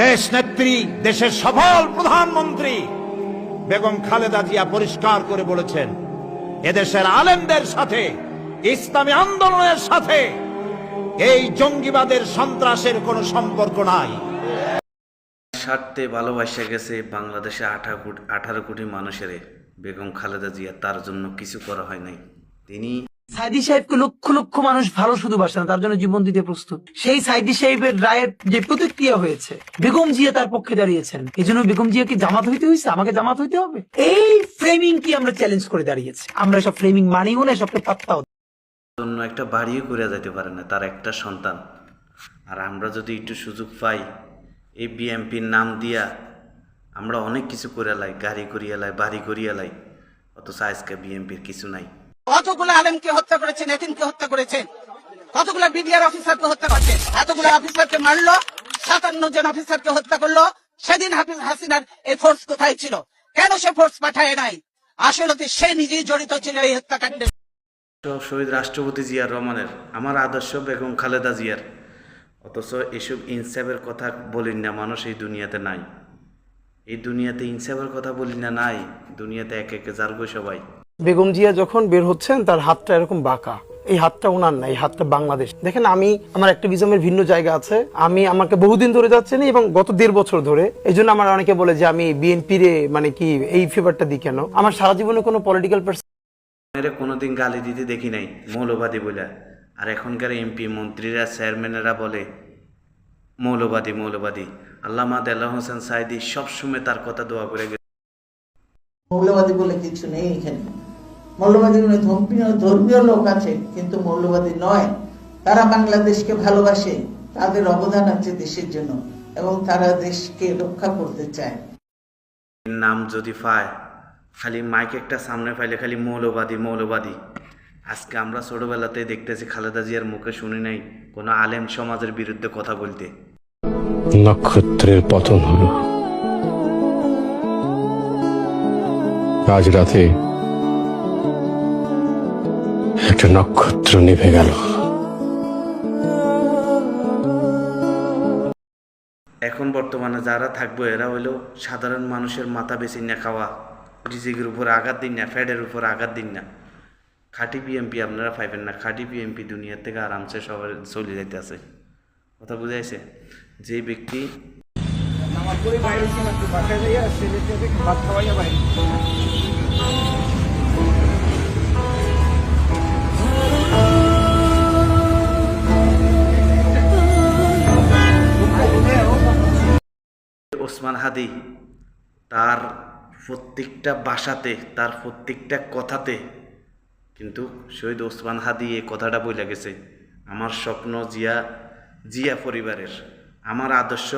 দেশ নেত্রী, দেশের সফল প্রধানমন্ত্রী বেগম খালেদা জিয়া পরিষ্কার করে বলেছেন, এদেশের আলেমদের সাথে, ইসলামী আন্দোলনের সাথে এই জঙ্গিবাদের, সন্ত্রাসের কোনো সম্পর্ক নাই। স্বার্থে ভালোবাসা গেছে বাংলাদেশে 18 কোটি মানুষের। বেগম খালেদা জিয়া তার জন্য কিছু করা হয় নাই। তিনি সাইদি সাহেবকে লক্ষ লক্ষ মানুষ ভালো শুধু বাসে না, তার জন্য জীবন দিতে প্রস্তুত। সেই সাইদি সাহেবের রায়ের যে প্রতিক্রিয়া হয়েছে, বেগম জিয়া তার পক্ষে দাঁড়িয়েছেন। এই জন্য বেগম জিয়া কি জামাত হইতে হয়েছে, আমাকে জামাত হইতে হবে? এই ফ্রেমিং কি আমরা চ্যালেঞ্জ করে দাঁড়িয়েছি। আমরা সব ফ্রেমিং মানিও না, সবকে পাত্তাও জন্য একটা বাড়িও করে যেতে পারে না, তার একটা সন্তান। আর আমরা যদি একটু সুযোগ পাই, এই বিএমপির নাম দিয়া আমরা অনেক কিছু করে লাই, গাড়ি করিয়া লাই, বাড়ি করিয়া লাই, অথচ আজকে বিএমপির কিছু নাই। কতগুলো আলেমকে হত্যা করেছেন, এতিমকে হত্যা করেছেন, কতগুলো বিডিআর অফিসারকে হত্যা করছেন, এতগুলো অফিসারকে মারলো, 57 জন অফিসারকে হত্যা করলো। সেদিন হাফিজ হাসিনার এই ফোর্স কোথায় ছিল? কেন সে ফোর্স পাঠায় নাই? আসলে সে নিজেই জড়িত ছিল এই হত্যাকাণ্ডে। শহীদ রাষ্ট্রপতি জিয়ার রহমানের, আমার আদর্শ বেগম খালেদা জিয়ার, অথচ এসব ইনসাফের কথা বলি না। মানুষ এই দুনিয়াতে নাই, এই দুনিয়াতে ইনসাফের কথা বলি না, নাই দুনিয়াতে এক একে জারগো সবাই। বেগম জিয়া যখন বের হচ্ছেন, তার হাতটা এরকম বাঁকা। এই হাতটা ওনার না, এই হাতটা বাংলাদেশ। দেখেন, আমি আমার অ্যাক্টিভিজমের ভিন্ন জায়গা আছে। আমাকে বহুদিন ধরে যাচ্ছেন এবং গত 1.5 বছর ধরে। এই জন্য আমার অনেকে বলে যে আমি বিএনপির মানে কি এই ফেভারটা দিই কেন। আমার সারা জীবনে কোনো পলিটিক্যাল কোনোদিন গালি দিতে দেখি নাই মৌলবাদী বলে। আর এখনকার এমপি মন্ত্রীরা, চেয়ারম্যানেরা বলে মৌলবাদী মৌলবাদী। আল্লামা দেলোয়ার হোসেন সাঈদী সবসময় তার কথা দোয়া করে গেছে। মৌলবাদী বলে কিছু নেই এখানে। মৌলবাদী ধর্মীয় লোক আছে, কিন্তু মৌলবাদী নয়। তারা বাংলাদেশকে ভালোবাসে, তাদের অবদান আছে দেশের জন্য, এবং তারা দেশকে রক্ষা করতে চায়। নাম যদি পায়, খালি মাইক একটা সামনে পাইলে খালি মৌলবাদী মৌলবাদী। আজকে আমরা ছোটবেলাতে দেখতেছি, খালেদা জিয়ার মুখে শুনি নাই কোনো আলেম সমাজের বিরুদ্ধে কথা বলতে। নক্ষত্রের পতন হলো, আজ রাতে একটা নক্ষত্র নিভে গেল। এখন বর্তমানে যারা থাকবো, এরা হইলো সাধারণ মানুষের মাথা বেশি না খাওয়া, রিজিকের উপর আঘাত দিন না, ফ্যাটের উপর আঘাত দিন না। খাঁটি বিএমপি আপনারা পাইবেন না। খাঁটি বিএমপি দুনিয়ার থেকে আরামসে সবাই চলে যাইতে আছে। কথা বুঝাইছে? যে ব্যক্তি ওসমান হাদি, তার প্রত্যেকটা ভাষাতে, তার প্রত্যেকটা কথাতে কিন্তু শহীদ ওসমান হাদি এই কথাটা বলে গেছে, আমার স্বপ্ন জিয়া পরিবারের, আমার আদর্শ